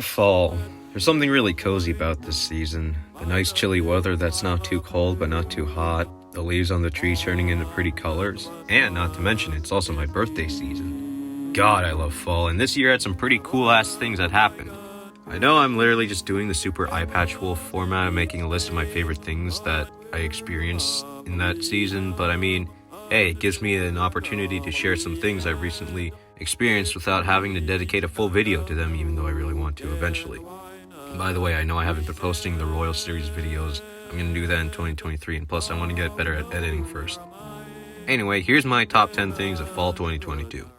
Fall. There's something really cozy about this season. The nice chilly weather that's not too cold but not too hot. The leaves on the trees turning into pretty colors. And not to mention, it's also my birthday season. God, I love fall, and this year had some pretty cool-ass things that happened. I know I'm literally just doing the super eyepatch wolf format and making a list of my favorite things that I experienced in that season, but I mean, hey, it gives me an opportunity to share some things I've recently experienced without having to dedicate a full video to them, even though I really want to eventually. And by the way, I know I haven't been posting the Royal Series videos. I'm going to do that in 2023, and plus I want to get better at editing first. Anyway, here's my top 10 things of fall 2022.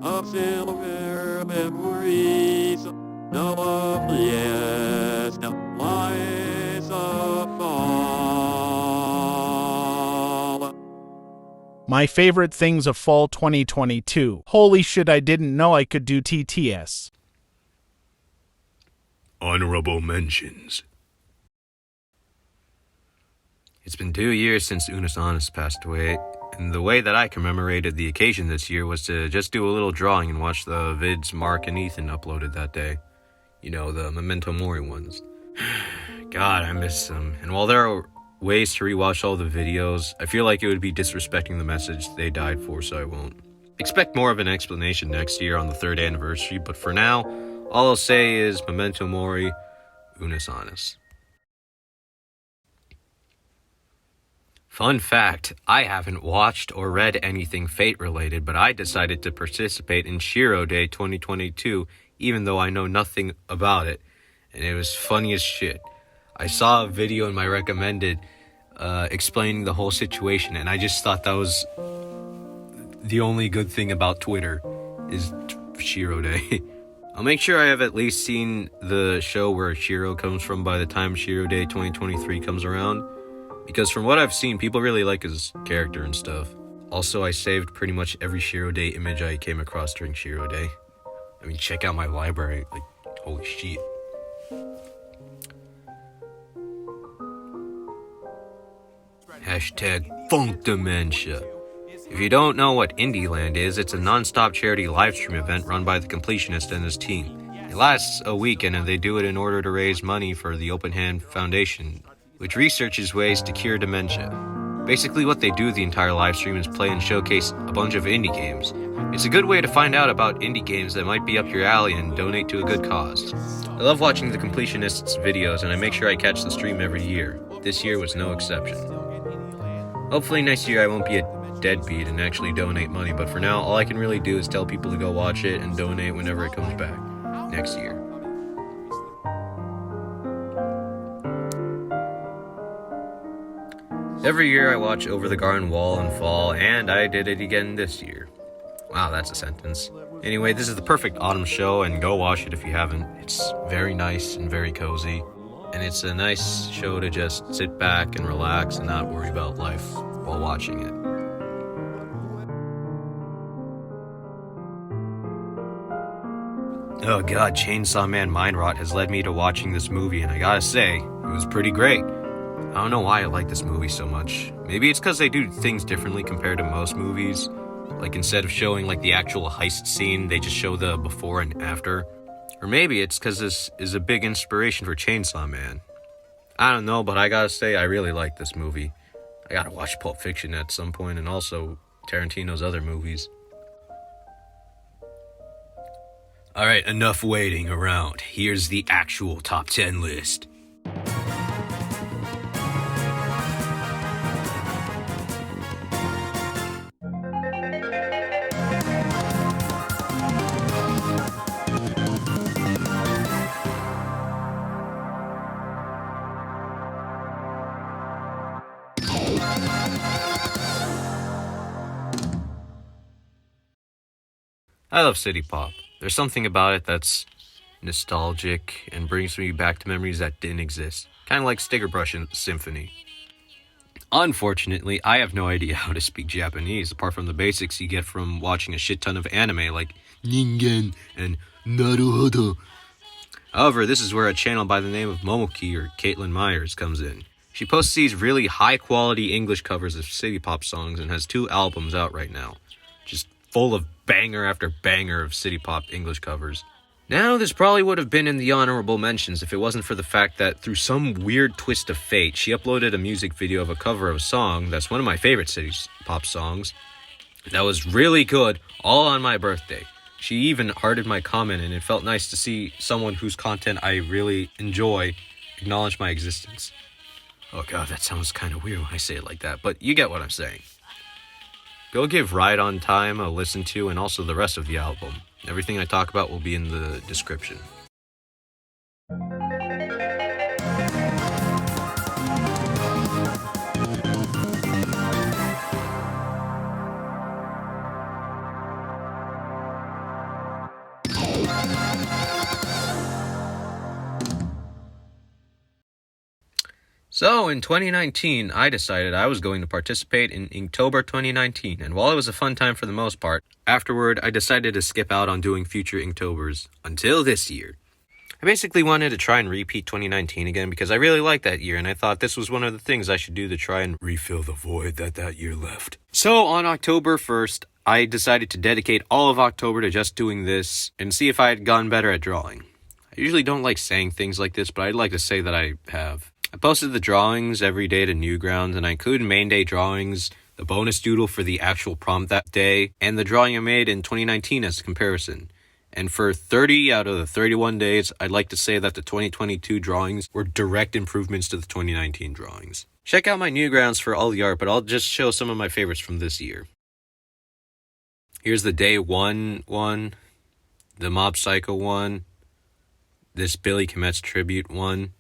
Of silver memories, the loveliest lies of fall. My favorite things of fall 2022. Holy shit, I didn't know I could do TTS. Honorable mentions. It's been 2 years since Wasnt passed away, and the way that I commemorated the occasion this year was to just do a little drawing and watch the vids Mark and Ethan uploaded that day. You know, the Memento Mori ones. God, I miss them. And while there are ways to rewatch all the videos, I feel like it would be disrespecting the message they died for, so I won't. Expect more of an explanation next year on the 3rd anniversary, but for now, all I'll say is Memento Mori, Wasnt. Fun fact, I haven't watched or read anything Fate related, but I decided to participate in Shiro Day 2022, even though I know nothing about it, and it was funny as shit. I saw a video in my recommended explaining the whole situation, and I just thought that was the only good thing about Twitter, is Shiro Day. I'll make sure I have at least seen the show where Shiro comes from by the time Shiro Day 2023 comes around. Because from what I've seen, people really like his character and stuff. Also, I saved pretty much every Shiro Day image I came across during Shiro Day. I mean, check out my library. Like, holy shit. Hashtag Funk Dementia. If you don't know what Indieland is, it's a non-stop charity livestream event run by the Completionist and his team. It lasts a weekend, and they do it in order to raise money for the Open Hand Foundation, which researches ways to cure dementia. Basically what they do the entire live stream is play and showcase a bunch of indie games. It's a good way to find out about indie games that might be up your alley and donate to a good cause. I love watching the Completionists' videos, and I make sure I catch the stream every year. This year was no exception. Hopefully next year I won't be a deadbeat and actually donate money, but for now all I can really do is tell people to go watch it and donate whenever it comes back next year. Every year I watch Over the Garden Wall in fall, and I did it again this year. Wow, that's a sentence. Anyway, this is the perfect autumn show, and go watch it if you haven't. It's very nice and very cozy, and it's a nice show to just sit back and relax and not worry about life while watching it. Oh god, Chainsaw Man Mind Rot has led me to watching this movie, and I gotta say, it was pretty great. I don't know why I like this movie so much. Maybe it's because they do things differently compared to most movies. Like, instead of showing, like, the actual heist scene, they just show the before and after. Or maybe it's because this is a big inspiration for Chainsaw Man. I don't know, but I gotta say, I really like this movie. I gotta watch Pulp Fiction at some point, and also Tarantino's other movies. Alright, enough waiting around. Here's the actual top 10 list. I love City Pop. There's something about it that's nostalgic and brings me back to memories that didn't exist. Kind of like Sticker Brush Symphony. Unfortunately, I have no idea how to speak Japanese, apart from the basics you get from watching a shit ton of anime like Ningen and Naruhodo. However, this is where a channel by the name of Momoki or Caitlin Myers comes in. She posts these really high-quality English covers of city pop songs and has 2 albums out right now, just full of banger after banger of city pop English covers. Now, this probably would have been in the honorable mentions if it wasn't for the fact that through some weird twist of fate, she uploaded a music video of a cover of a song that's one of my favorite city pop songs that was really good, all on my birthday. She even hearted my comment, and it felt nice to see someone whose content I really enjoy acknowledge my existence. Oh god, that sounds kind of weird when I say it like that, but you get what I'm saying. Go give Ride on Time a listen to, and also the rest of the album. Everything I talk about will be in the description. So, in 2019, I decided I was going to participate in Inktober 2019, and while it was a fun time for the most part, afterward I decided to skip out on doing future Inktobers until this year. I basically wanted to try and repeat 2019 again because I really liked that year, and I thought this was one of the things I should do to try and refill the void that year left. So, on October 1st, I decided to dedicate all of October to just doing this and see if I had gotten better at drawing. I usually don't like saying things like this, but I'd like to say that I have. I posted the drawings every day to Newgrounds, and I included main day drawings, the bonus doodle for the actual prompt that day, and the drawing I made in 2019 as a comparison. And for 30 out of the 31 days, I'd like to say that the 2022 drawings were direct improvements to the 2019 drawings. Check out my Newgrounds for all the art, but I'll just show some of my favorites from this year. Here's the day 1 one, the Mob Psycho one, this Billy Kometz tribute one.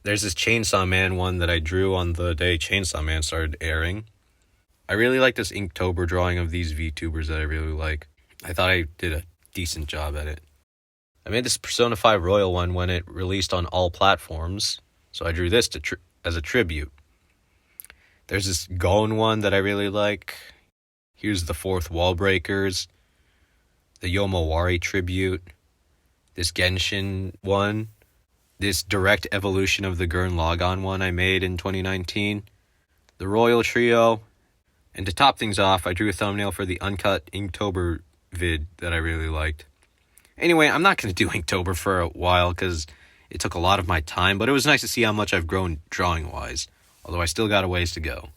There's this Chainsaw Man one that I drew on the day Chainsaw Man started airing. I really like this Inktober drawing of these VTubers that I really like. I thought I did a decent job at it. I made this Persona 5 Royal one when it released on all platforms, so I drew this as a tribute. There's this Gon one that I really like. Here's the 4th Wall Breakers, the Yomawari tribute, this Genshin one, this direct evolution of the Gurren Lagann one I made in 2019, the Royal Trio, and to top things off, I drew a thumbnail for the uncut Inktober vid that I really liked. Anyway, I'm not going to do Inktober for a while because it took a lot of my time, but it was nice to see how much I've grown drawing-wise, although I still got a ways to go.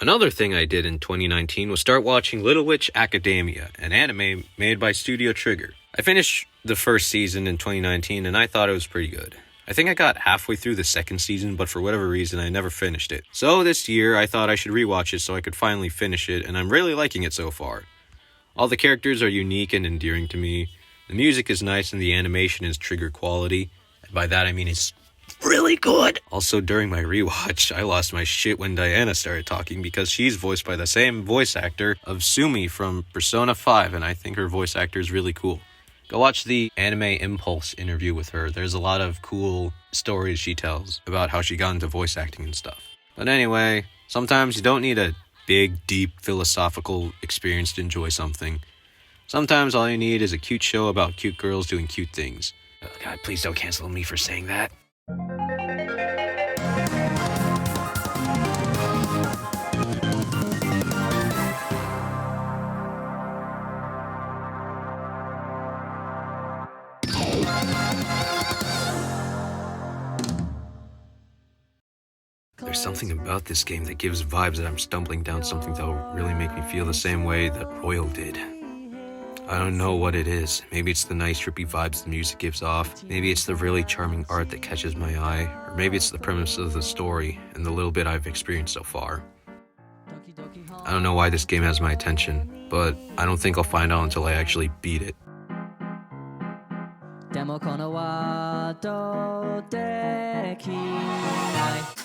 Another thing I did in 2019 was start watching Little Witch Academia, an anime made by Studio Trigger. I finished the first season in 2019 and I thought it was pretty good. I think I got halfway through the second season, but for whatever reason I never finished it. So this year I thought I should rewatch it so I could finally finish it, and I'm really liking it so far. All the characters are unique and endearing to me. The music is nice and the animation is Trigger quality. And by that I mean it's really good. Also, during my rewatch, I lost my shit when Diana started talking because she's voiced by the same voice actor of Sumi from Persona 5, and I think her voice actor is really cool. Go watch the Anime Impulse interview with her. There's a lot of cool stories she tells about how she got into voice acting and stuff. But anyway, sometimes you don't need a big, deep, philosophical experience to enjoy something. Sometimes all you need is a cute show about cute girls doing cute things. Oh God, please don't cancel me for saying that. There's something about this game that gives vibes that I'm stumbling down something that will really make me feel the same way that Royal did. I don't know what it is. Maybe it's the nice trippy vibes the music gives off. Maybe it's the really charming art that catches my eye. Or maybe it's the premise of the story and the little bit I've experienced so far. I don't know why this game has my attention, but I don't think I'll find out until I actually beat it. でもこのワードできない 「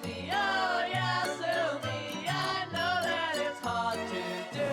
me, oh yeah, sue me. I know that it's hard to do.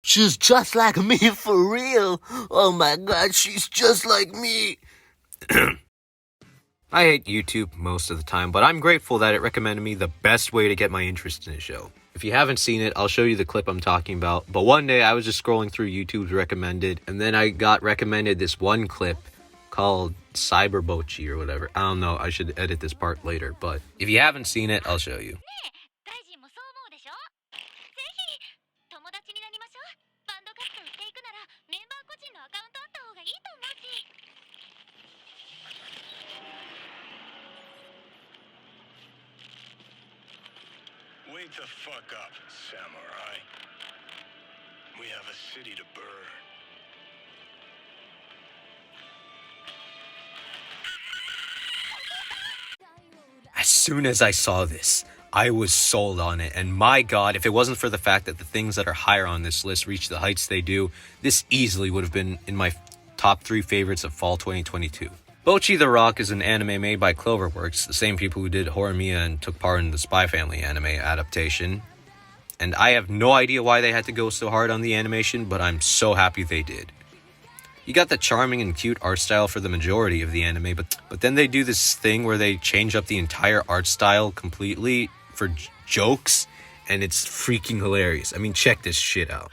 She's just like me for real. Oh my god, she's just like me. I hate YouTube most of the time, but I'm grateful that it recommended me the best way to get my interest in a show. If you haven't seen it, I'll show you the clip I'm talking about. But one day I was just scrolling through YouTube's recommended, and then I got recommended this one clip called Cyberbochi or whatever. I don't know, I should edit this part later, but if you haven't seen it, I'll show you. Wake the fuck up, samurai. We have a city to burn. As soon as I saw this, I was sold on it, and my god, if it wasn't for the fact that the things that are higher on this list reach the heights they do, this easily would have been in my top 3 favorites of fall 2022. Bocchi the Rock is an anime made by Cloverworks, the same people who did Horimiya and took part in the Spy Family anime adaptation. And I have no idea why they had to go so hard on the animation, but I'm so happy they did. You got the charming and cute art style for the majority of the anime, but then they do this thing where they change up the entire art style completely for jokes, and it's freaking hilarious. I mean, check this shit out.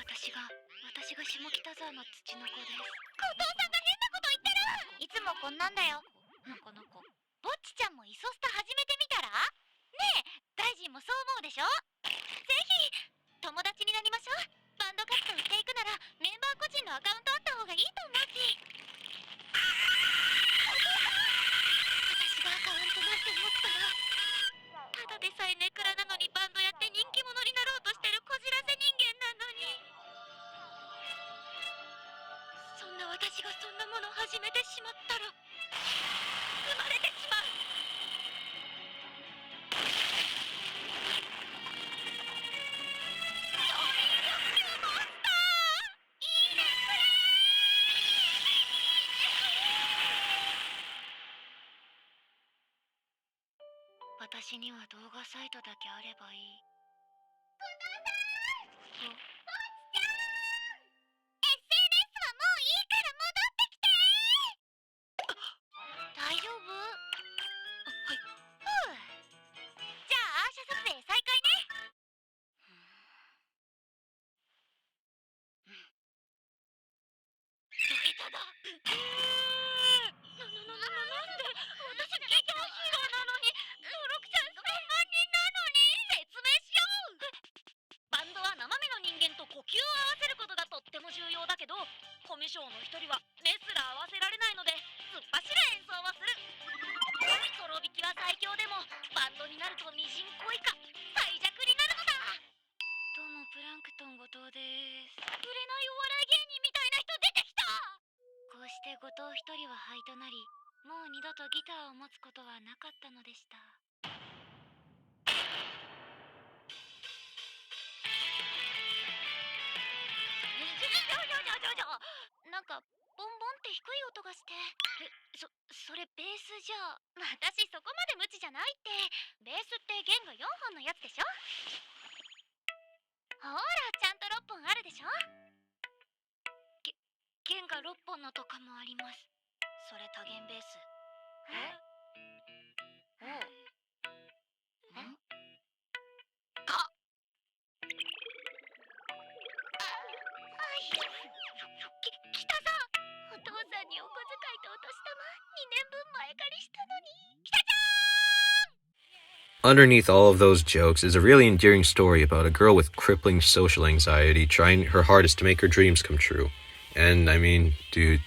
Underneath all of those jokes is a really endearing story about a girl with crippling social anxiety trying her hardest to make her dreams come true. And I mean, dude,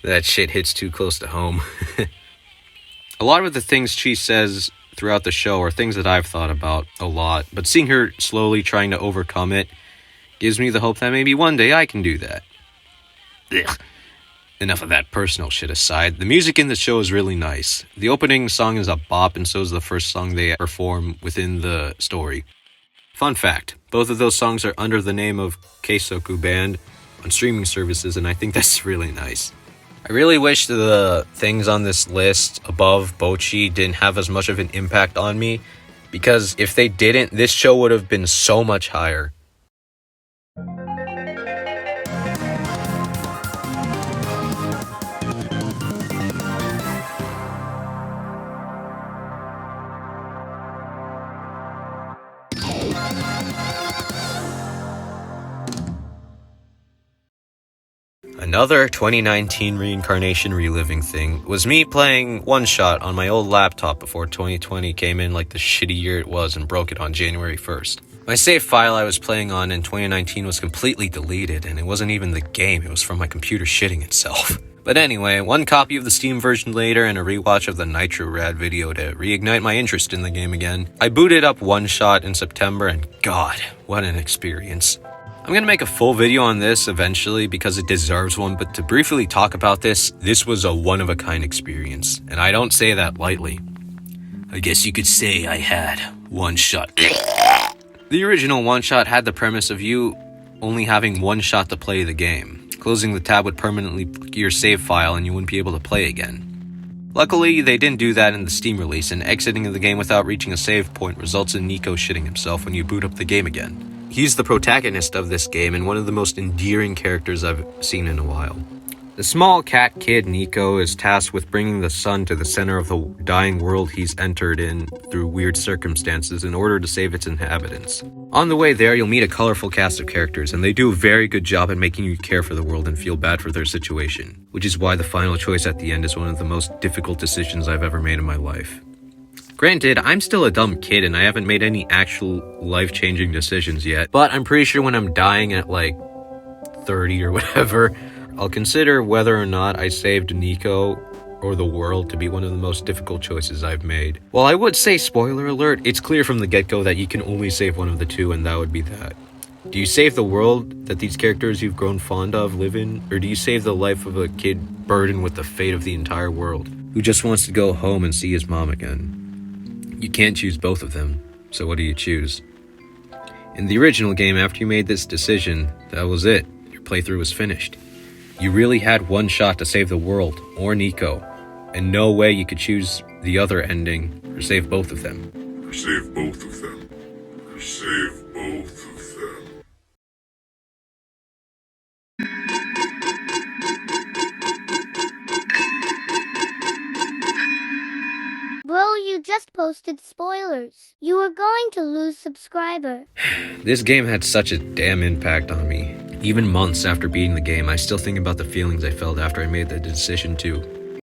that shit hits too close to home. A lot of the things she says throughout the show are things that I've thought about a lot, but seeing her slowly trying to overcome it gives me the hope that maybe one day I can do that. Ugh. Enough of that personal shit aside, the music in the show is really nice. The opening song is a bop, and so is the first song they perform within the story. Fun fact, both of those songs are under the name of Keisoku Band on streaming services, and I think that's really nice. I really wish the things on this list above Bocchi didn't have as much of an impact on me, because if they didn't, this show would have been so much higher. Another 2019 reincarnation reliving thing was me playing One Shot on my old laptop before 2020 came in like the shitty year it was and broke it on January 1st. My save file I was playing on in 2019 was completely deleted, and it wasn't even the game, it was from my computer shitting itself. But anyway, one copy of the Steam version later and a rewatch of the Nitro Rad video to reignite my interest in the game again. I booted up One Shot in September, and god, what an experience. I'm gonna make a full video on this eventually because it deserves one, but to briefly talk about this was a one-of-a-kind experience, and I don't say that lightly. I guess you could say I had one shot. The original One Shot had the premise of you only having one shot to play the game. Closing the tab would permanently block your save file and you wouldn't be able to play again. Luckily, they didn't do that in the Steam release, and exiting the game without reaching a save point results in Nico shitting himself when you boot up the game again. He's the protagonist of this game and one of the most endearing characters I've seen in a while. The small cat kid Nico is tasked with bringing the sun to the center of the dying world he's entered in through weird circumstances in order to save its inhabitants. On the way there, you'll meet a colorful cast of characters, and they do a very good job at making you care for the world and feel bad for their situation, which is why the final choice at the end is one of the most difficult decisions I've ever made in my life. Granted, I'm still a dumb kid and I haven't made any actual life-changing decisions yet, but I'm pretty sure when I'm dying at like 30 or whatever, I'll consider whether or not I saved Nico or the world to be one of the most difficult choices I've made. Well, I would say, spoiler alert, it's clear from the get-go that you can only save one of the two, and that would be that. Do you save the world that these characters you've grown fond of live in, or do you save the life of a kid burdened with the fate of the entire world, who just wants to go home and see his mom again? You can't choose both of them, so what do you choose? In the original game, after you made this decision, that was it. Your playthrough was finished. You really had one shot to save the world, or Nico, and no way you could choose the other ending, or save both of them. Or save both of them. Or save both of them. Bro, you just posted spoilers. You are going to lose subscriber. This game had such a damn impact on me. Even months after beating the game, I still think about the feelings I felt after I made the decision to.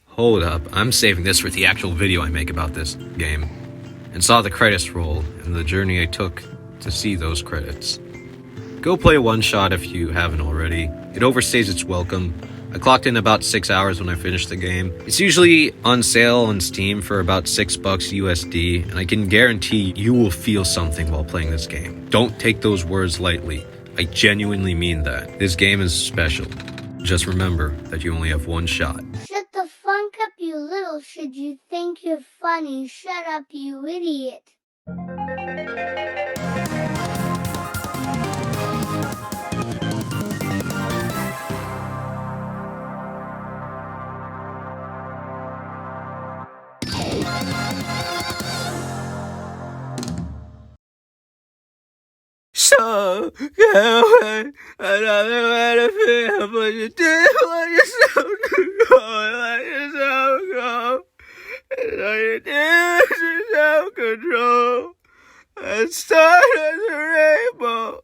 Hold up, I'm saving this for the actual video I make about this game. And saw the credits roll, and the journey I took to see those credits. Go play One Shot if you haven't already. It overstays its welcome. I clocked in about 6 hours when I finished the game. It's usually on sale on Steam for about $6 USD, and I can guarantee you will feel something while playing this game. Don't take those words lightly. I genuinely mean that. This game is special. Just remember that you only have one shot. Shut the funk up, you little shit. You think you're funny. Shut up, you idiot. So, another way to feel, but you did let yourself go, let yourself go. So you did yourself control, and start as a rainbow.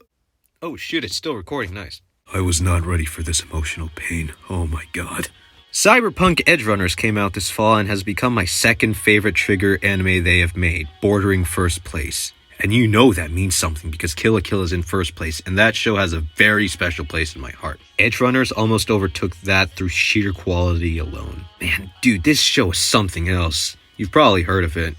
Oh shit, it's still recording, nice. I was not ready for this emotional pain. Oh my god. Cyberpunk Edgerunners came out this fall and has become my second favorite Trigger anime they have made, bordering first place. And you know that means something because Kill la Kill is in first place, and that show has a very special place in my heart. Edgerunners almost overtook that through sheer quality alone. Man, dude, this show is something else. You've probably heard of it.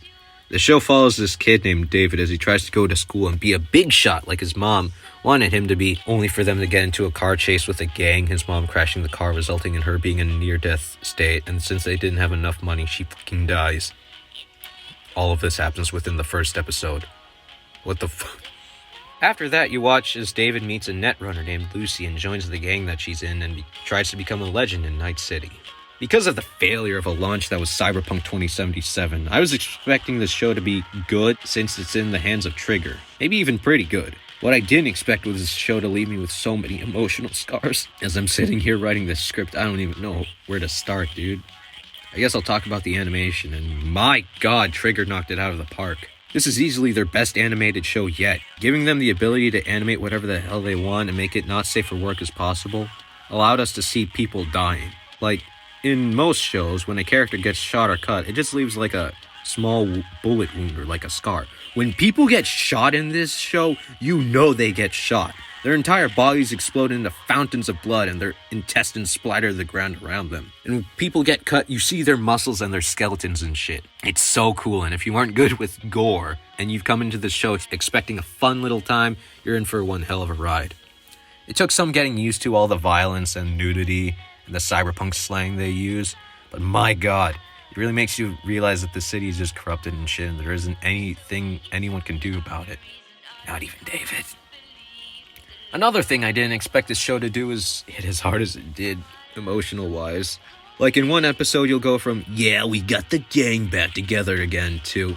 The show follows this kid named David as he tries to go to school and be a big shot like his mom wanted him to be, only for them to get into a car chase with a gang, his mom crashing the car, resulting in her being in a near-death state, and since they didn't have enough money, she fucking dies. All of this happens within the first episode. What the fuck? After that, you watch as David meets a netrunner named Lucy and joins the gang that she's in and tries to become a legend in Night City. Because of the failure of a launch that was Cyberpunk 2077, I was expecting this show to be good since it's in the hands of Trigger. Maybe even pretty good. What I didn't expect was this show to leave me with so many emotional scars. As I'm sitting here writing this script, I don't even know where to start, dude. I guess I'll talk about the animation, and my god, Trigger knocked it out of the park. This is easily their best animated show yet. Giving them the ability to animate whatever the hell they want and make it not safe for work as possible allowed us to see people dying. Like, in most shows, when a character gets shot or cut, it just leaves like a small bullet wound or like a scar. When people get shot in this show, you know they get shot. Their entire bodies explode into fountains of blood and their intestines splatter the ground around them. And when people get cut, you see their muscles and their skeletons and shit. It's so cool, and if you aren't good with gore and you've come into this show expecting a fun little time, you're in for one hell of a ride. It took some getting used to all the violence and nudity and the cyberpunk slang they use, but my god, it really makes you realize that the city is just corrupted and shit and there isn't anything anyone can do about it. Not even David. Another thing I didn't expect this show to do is hit as hard as it did, emotional-wise. Like in one episode, you'll go from, yeah, we got the gang back together again, to,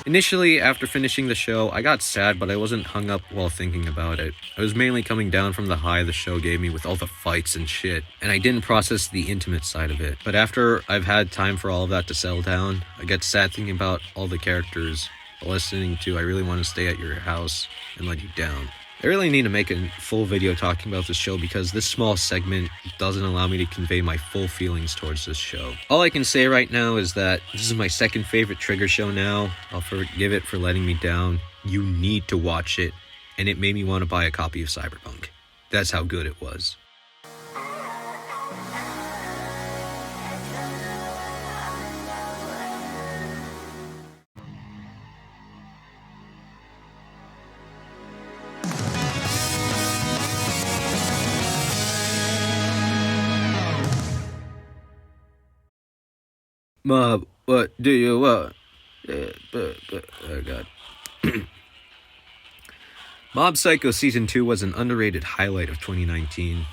Initially, after finishing the show, I got sad, but I wasn't hung up while thinking about it. I was mainly coming down from the high the show gave me with all the fights and shit, and I didn't process the intimate side of it. But after I've had time for all of that to settle down, I get sad thinking about all the characters, listening to I Really Want to Stay at Your House and Let You Down. I really need to make a full video talking about this show because this small segment doesn't allow me to convey my full feelings towards this show. All I can say right now is that this is my second favorite Trigger show now. I'll forgive it for letting me down. You need to watch it, and it made me want to buy a copy of Cyberpunk. That's how good it was. Mob, what do you want? Oh god. Mob Psycho Season 2 was an underrated highlight of 2019.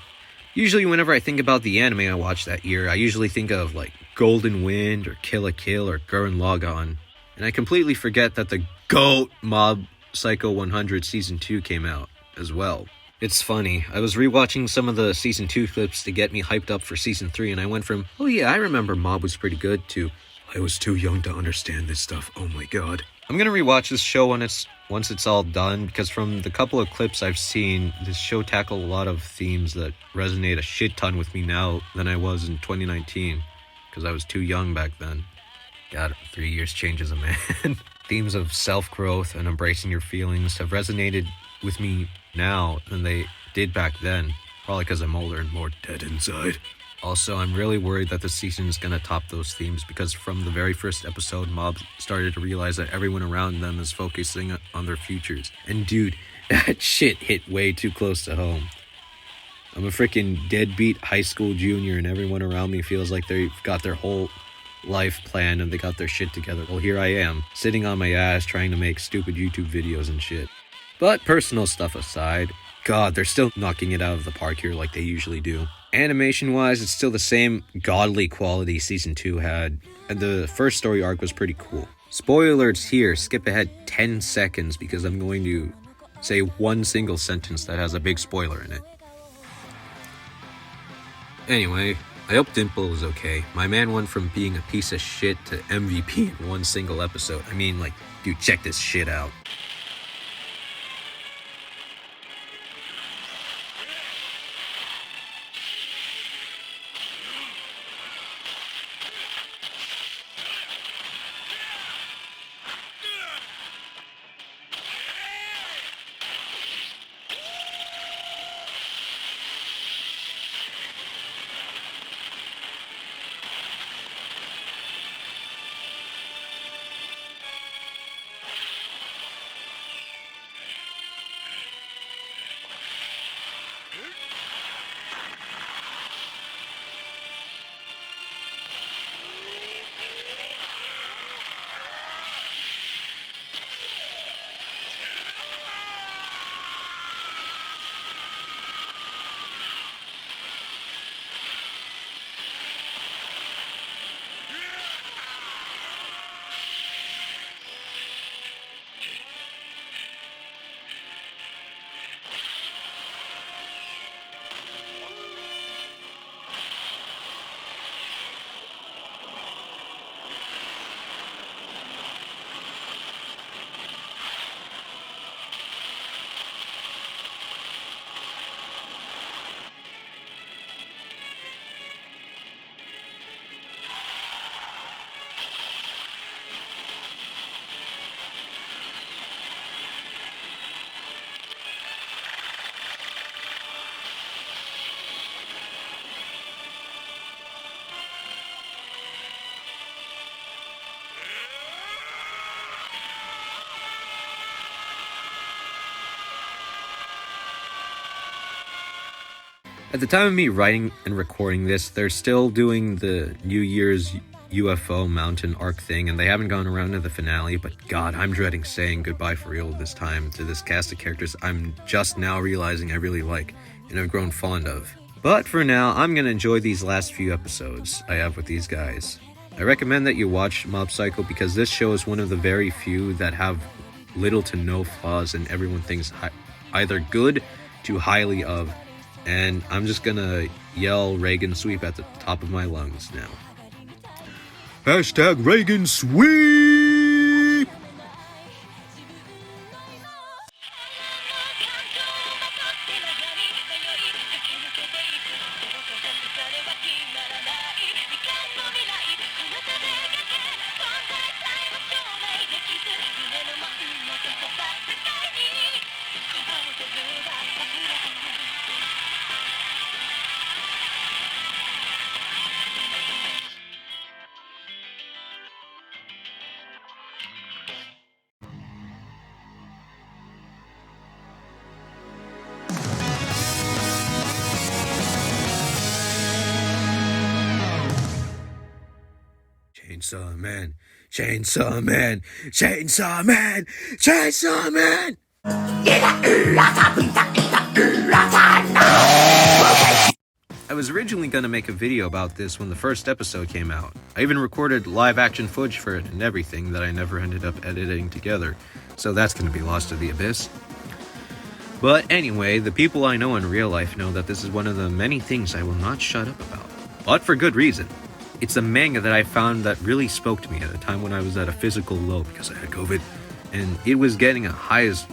Usually whenever I think about the anime I watched that year, I usually think of like Golden Wind or Kill la Kill or Gurren Lagann. And I completely forget that the GOAT Mob Psycho 100 Season 2 came out as well. It's funny, I was rewatching some of the Season 2 clips to get me hyped up for Season 3, and I went from, oh yeah, I remember Mob was pretty good, to, I was too young to understand this stuff, oh my god. I'm gonna rewatch this show once it's all done, because from the couple of clips I've seen, this show tackled a lot of themes that resonate a shit ton with me now than I was in 2019, because I was too young back then. God, 3 years changes a man. Themes of self-growth and embracing your feelings have resonated with me now than they did back then, probably because I'm older and more dead inside. Also, I'm really worried that this season is going to top those themes because from the very first episode, Mob started to realize that everyone around them is focusing on their futures. And dude, that shit hit way too close to home. I'm a freaking deadbeat high school junior and everyone around me feels like they've got their whole life planned and they got their shit together. Well, here I am, sitting on my ass trying to make stupid YouTube videos and shit. But personal stuff aside, god, they're still knocking it out of the park here like they usually do. Animation-wise, it's still the same godly quality Season 2 had, and the first story arc was pretty cool. Spoilers here, skip ahead 10 seconds because I'm going to say one single sentence that has a big spoiler in it. Anyway, I hope Dimple is okay. My man went from being a piece of shit to MVP in one single episode. I mean, like, dude, check this shit out. At the time of me writing and recording this, they're still doing the New Year's UFO mountain arc thing, and they haven't gone around to the finale, but God, I'm dreading saying goodbye for real this time to this cast of characters I'm just now realizing I really like and have grown fond of. But for now, I'm gonna enjoy these last few episodes I have with these guys. I recommend that you watch Mob Psycho because this show is one of the very few that have little to no flaws and everyone thinks either good to highly of. And I'm just gonna yell Reagan sweep at the top of my lungs now. Hashtag Reagan sweep! Chainsaw Man, Chainsaw Man, Chainsaw Man, Chainsaw Man! I was originally going to make a video about this when the first episode came out. I even recorded live action footage for it and everything that I never ended up editing together, so that's going to be lost to the abyss. But anyway, the people I know in real life know that this is one of the many things I will not shut up about. But for good reason. It's a manga that I found that really spoke to me at a time when I was at a physical low because I had COVID, and it was getting a highest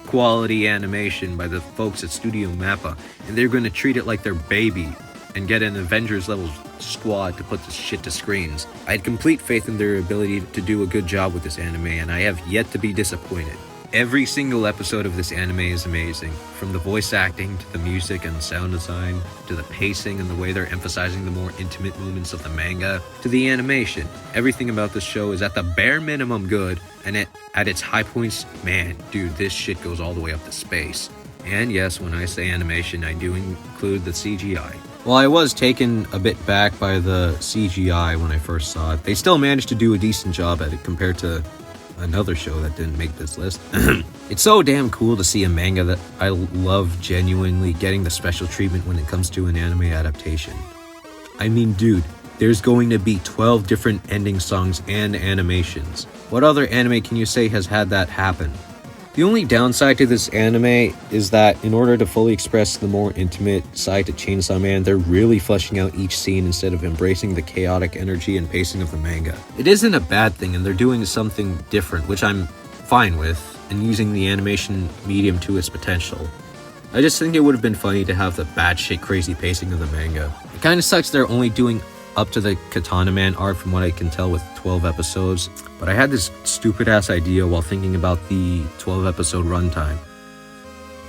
quality animation by the folks at Studio Mappa, and they're going to treat it like their baby and get an Avengers level squad to put this shit to screens. I had complete faith in their ability to do a good job with this anime, and I have yet to be disappointed. Every single episode of this anime is amazing, from the voice acting to the music and sound design, to the pacing and the way they're emphasizing the more intimate moments of the manga, to the animation. Everything about this show is at the bare minimum good, and at its high points, man, dude, this shit goes all the way up to space. And yes, when I say animation, I do include the CGI. While I was taken a bit back by the CGI when I first saw it, they still managed to do a decent job at it compared to another show that didn't make this list. It's so damn cool to see a manga that I love genuinely getting the special treatment when it comes to an anime adaptation. I mean, dude, there's going to be 12 different ending songs and animations. What other anime can you say has had that happen? The only downside to this anime is that in order to fully express the more intimate side to Chainsaw Man, they're really fleshing out each scene instead of embracing the chaotic energy and pacing of the manga. It isn't a bad thing, and they're doing something different, which I'm fine with, and using the animation medium to its potential. I just think it would have been funny to have the batshit crazy pacing of the manga. It kinda sucks they're only doing up to the Katana Man arc from what I can tell with 12 episodes, but I had this stupid ass idea while thinking about the 12 episode runtime.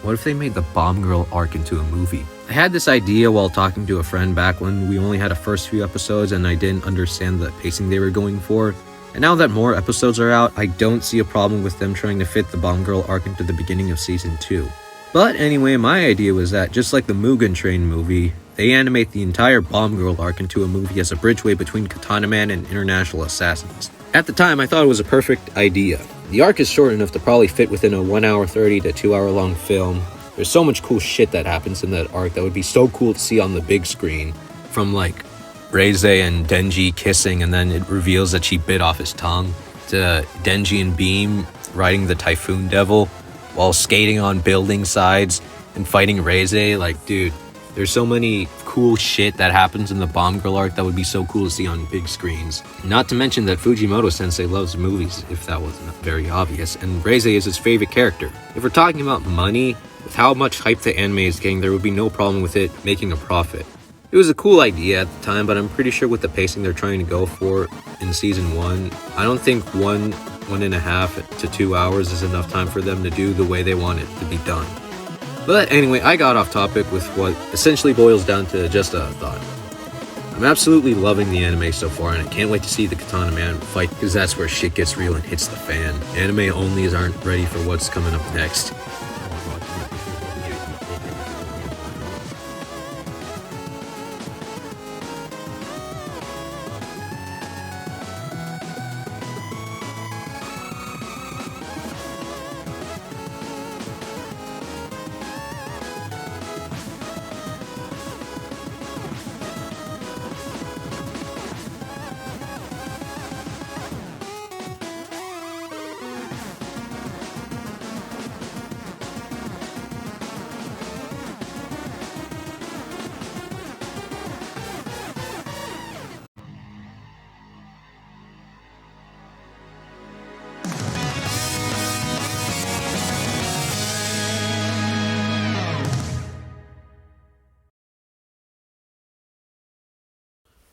What if they made the Bomb Girl arc into a movie? I had this idea while talking to a friend back when we only had the first few episodes and I didn't understand the pacing they were going for. And now that more episodes are out, I don't see a problem with them trying to fit the Bomb Girl arc into the beginning of season 2. But anyway, my idea was that, just like the Mugen Train movie, they animate the entire Bomb Girl arc into a movie as a bridgeway between Katana Man and International Assassins. At the time, I thought it was a perfect idea. The arc is short enough to probably fit within a 1 hour 30 to 2 hour long film. There's so much cool shit that happens in that arc that would be so cool to see on the big screen. From like Reize and Denji kissing and then it reveals that she bit off his tongue, to Denji and Beam riding the Typhoon Devil while skating on building sides and fighting Reize. Like, dude, there's so many cool shit that happens in the Bomb Girl arc that would be so cool to see on big screens. Not to mention that Fujimoto-sensei loves movies, if that wasn't very obvious, and Reize is his favorite character. If we're talking about money, with how much hype the anime is getting, there would be no problem with it making a profit. It was a cool idea at the time, but I'm pretty sure with the pacing they're trying to go for in season 1, I don't think 1.5 to 2 hours is enough time for them to do the way they want it to be done. But anyway, I got off topic with what essentially boils down to just a thought. I'm absolutely loving the anime so far, and I can't wait to see the Katana Man fight, because that's where shit gets real and hits the fan. Anime onlys aren't ready for what's coming up next.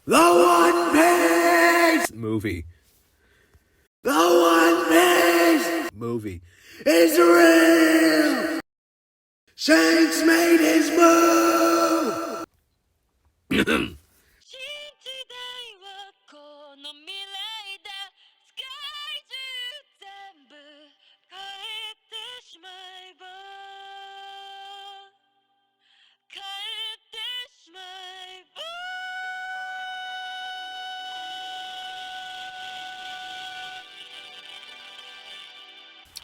The One Piece movie. The One Piece movie is real. Shanks made his move. 新時代はこの未来だ世界中全部変えてしまえば変えてしまえば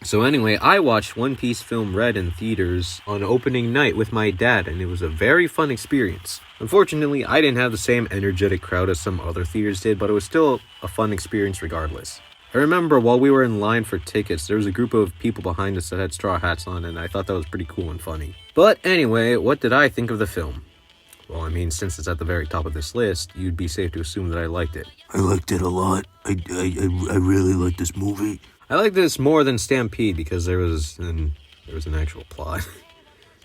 So anyway, I watched One Piece film Red in theaters on opening night with my dad, and it was a very fun experience. Unfortunately, I didn't have the same energetic crowd as some other theaters did, but it was still a fun experience regardless. I remember while we were in line for tickets, there was a group of people behind us that had straw hats on, and I thought that was pretty cool and funny. But anyway, what did I think of the film? Well, I mean, since it's at the very top of this list, you'd be safe to assume that I liked it. I liked it a lot. I really liked this movie. I like this more than Stampede because there was an actual plot.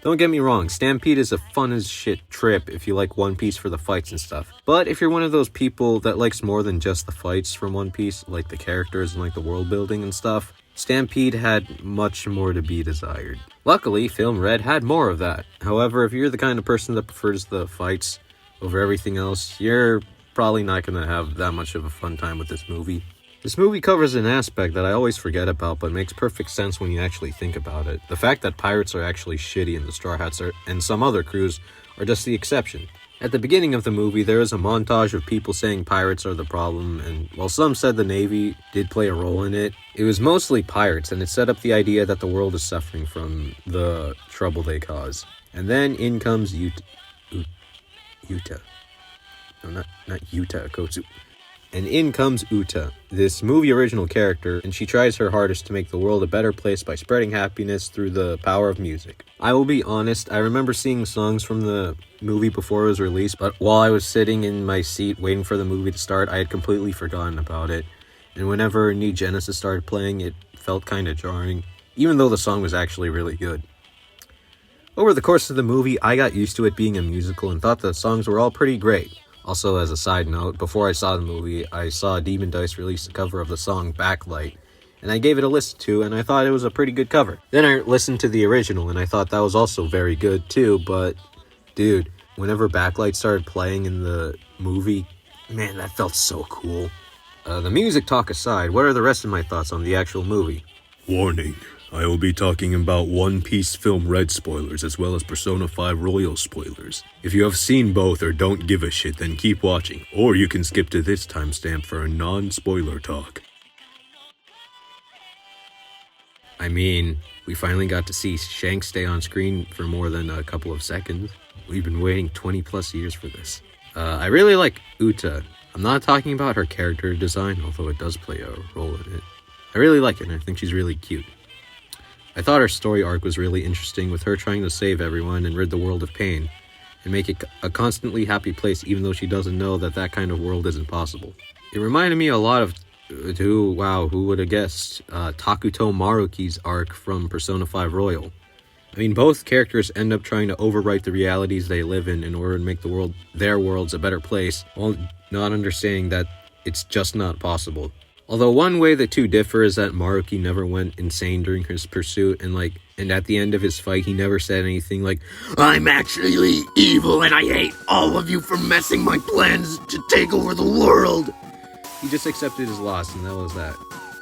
Don't get me wrong, Stampede is a fun as shit trip if you like One Piece for the fights and stuff. But if you're one of those people that likes more than just the fights from One Piece, like the characters and like the world building and stuff, Stampede had much more to be desired. Luckily, Film Red had more of that. However, if you're the kind of person that prefers the fights over everything else, you're probably not going to have that much of a fun time with this movie. This movie covers an aspect that I always forget about, but makes perfect sense when you actually think about it. The fact that pirates are actually shitty and the Straw Hats and some other crews are just the exception. At the beginning of the movie, there is a montage of people saying pirates are the problem, and while some said the Navy did play a role in it, it was mostly pirates, and it set up the idea that the world is suffering from the trouble they cause. And then in comes Yuta. No, not Yuta Kotsu. And in comes Uta, this movie original character, and she tries her hardest to make the world a better place by spreading happiness through the power of music. I will be honest, I remember seeing songs from the movie before it was released, but while I was sitting in my seat waiting for the movie to start, I had completely forgotten about it. And whenever New Genesis started playing, it felt kind of jarring, even though the song was actually really good. Over the course of the movie, I got used to it being a musical and thought the songs were all pretty great. Also, as a side note, before I saw the movie, I saw Demon Dice release a cover of the song Backlight, and I gave it a listen to, and I thought it was a pretty good cover. Then I listened to the original, and I thought that was also very good too, but dude, whenever Backlight started playing in the movie, man, that felt so cool. The music talk aside, what are the rest of my thoughts on the actual movie? Warning. I will be talking about One Piece Film Red spoilers as well as Persona 5 Royal spoilers. If you have seen both or don't give a shit, then keep watching, or you can skip to this timestamp for a non-spoiler talk. I mean, we finally got to see Shanks stay on screen for more than a couple of seconds. We've been waiting 20 plus years for this. I really like Uta. I'm not talking about her character design, although it does play a role in it. I really like it, and I think she's really cute. I thought her story arc was really interesting, with her trying to save everyone and rid the world of pain, and make it a constantly happy place even though she doesn't know that that kind of world isn't possible. It reminded me a lot of, who would have guessed, Takuto Maruki's arc from Persona 5 Royal. I mean, both characters end up trying to overwrite the realities they live in order to make their worlds a better place, while not understanding that it's just not possible. Although one way the two differ is that Maruki never went insane during his pursuit, and at the end of his fight, he never said anything like, I'm actually evil and I hate all of you for messing my plans to take over the world. He just accepted his loss, and that was that.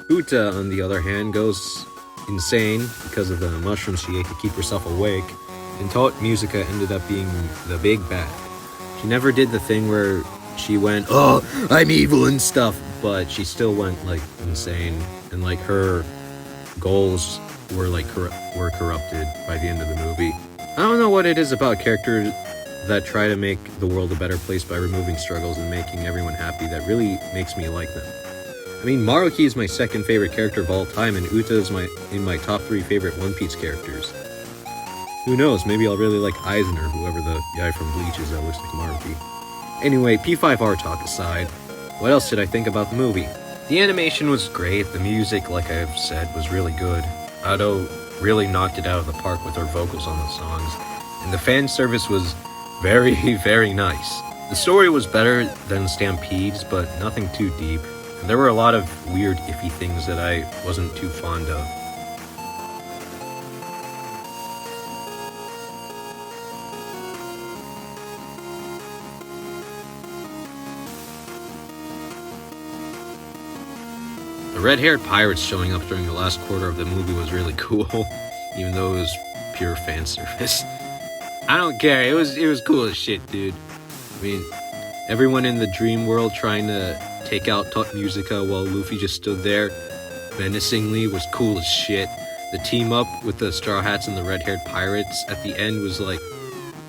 Uta, on the other hand, goes insane because of the mushrooms she ate to keep herself awake, and Tot Musica ended up being the big bad. She never did the thing where she went, oh, I'm evil and stuff, but she still went, insane, and, her goals were, were corrupted by the end of the movie. I don't know what it is about characters that try to make the world a better place by removing struggles and making everyone happy that really makes me like them. I mean, Maruki is my second favorite character of all time, and Uta is in my top 3 favorite One Piece characters. Who knows, maybe I'll really like Eisner, whoever the guy from Bleach is that looks like Maruki. Anyway, P5R talk aside, what else did I think about the movie? The animation was great, the music, like I've said, was really good. Ado really knocked it out of the park with her vocals on the songs, and the fan service was very, very nice. The story was better than Stampede's, but nothing too deep, and there were a lot of weird, iffy things that I wasn't too fond of. The red-haired pirates showing up during the last quarter of the movie was really cool, even though it was pure fan service. I don't care, it was cool as shit, dude. I mean, everyone in the dream world trying to take out Tot Musica while Luffy just stood there menacingly was cool as shit. The team up with the Straw Hats and the red-haired pirates at the end was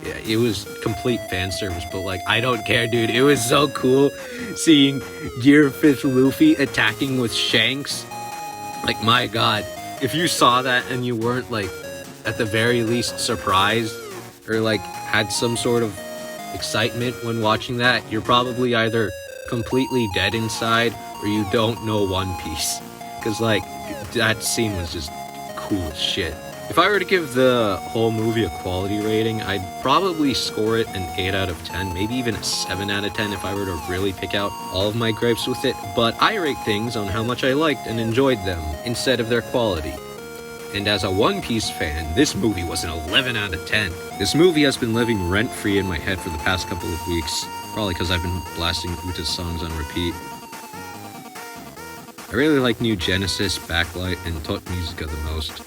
yeah, it was complete fan service, but I don't care, dude. It was so cool seeing Gearfish Luffy attacking with Shanks. My god, if you saw that and you weren't at the very least surprised or had some sort of excitement when watching that, you're probably either completely dead inside or you don't know One Piece, because that scene was just cool as shit. If I were to give the whole movie a quality rating, I'd probably score it an 8 out of 10, maybe even a 7 out of 10 if I were to really pick out all of my gripes with it, but I rate things on how much I liked and enjoyed them instead of their quality. And as a One Piece fan, this movie was an 11 out of 10. This movie has been living rent-free in my head for the past couple of weeks, probably because I've been blasting Uta's songs on repeat. I really like New Genesis, Backlight, and Tot Musica the most.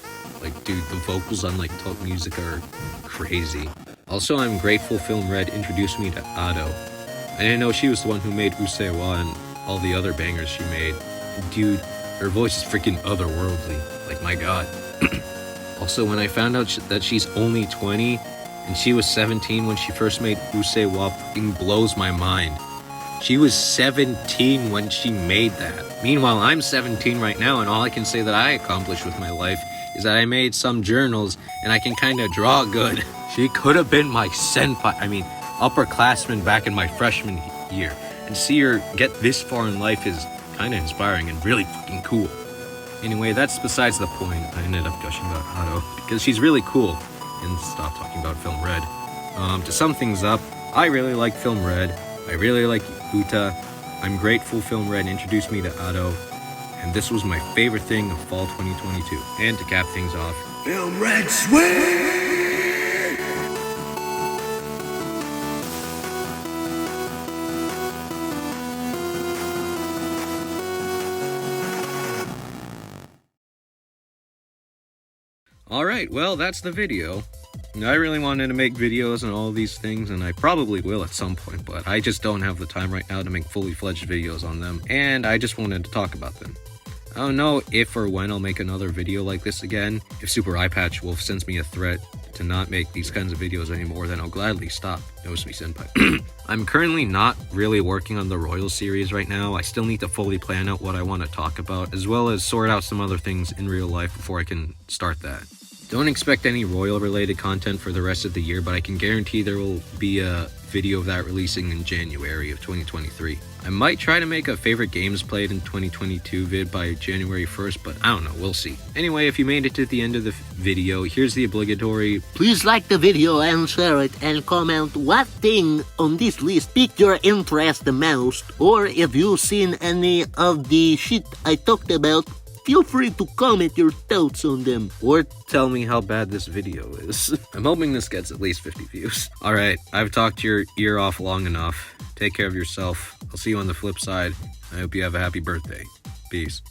Dude, the vocals on Tot Musica are crazy. Also, I'm grateful Film Red introduced me to Ado. I didn't know she was the one who made Usewa and all the other bangers she made. Dude, her voice is freaking otherworldly. My god. Also, when I found out that she's only 20 and she was 17 when she first made Usewa, fucking blows my mind. She was 17 when she made that. Meanwhile, I'm 17 right now, and all I can say that I accomplished with my life is that I made some journals, and I can kind of draw good. She could have been my upperclassman back in my freshman year. And see her get this far in life is kind of inspiring and really fucking cool. Anyway, that's besides the point. I ended up gushing about Otto because she's really cool. And stop talking about Film Red. To sum things up, I really like Film Red. I really like Uta. I'm grateful Film Red introduced me to Otto. And this was my favorite thing of fall 2022. And to cap things off, Film Red Swing! alright, well, that's the video. I really wanted to make videos and all these things, and I probably will at some point, but I just don't have the time right now to make fully fledged videos on them, and I just wanted to talk about them. I don't know if or when I'll make another video like this again. If Super Eyepatch Wolf sends me a threat to not make these kinds of videos anymore, then I'll gladly stop. Knows me, senpai. I'm currently not really working on the Royal series right now. I still need to fully plan out what I want to talk about, as well as sort out some other things in real life before I can start that. Don't expect any Royal related content for the rest of the year, but I can guarantee there will be a video of that releasing in January of 2023. I might try to make a favorite games played in 2022 vid by January 1st, but I don't know, we'll see. Anyway, if you made it to the end of the video, here's the obligatory Please like the video and share it and comment what thing on this list piqued your interest the most, or if you've seen any of the shit I talked about, feel free to comment your thoughts on them. or tell me how bad this video is. I'm hoping this gets at least 50 views. Alright, I've talked your ear off long enough. Take care of yourself. I'll see you on the flip side. I hope you have a happy birthday. Peace.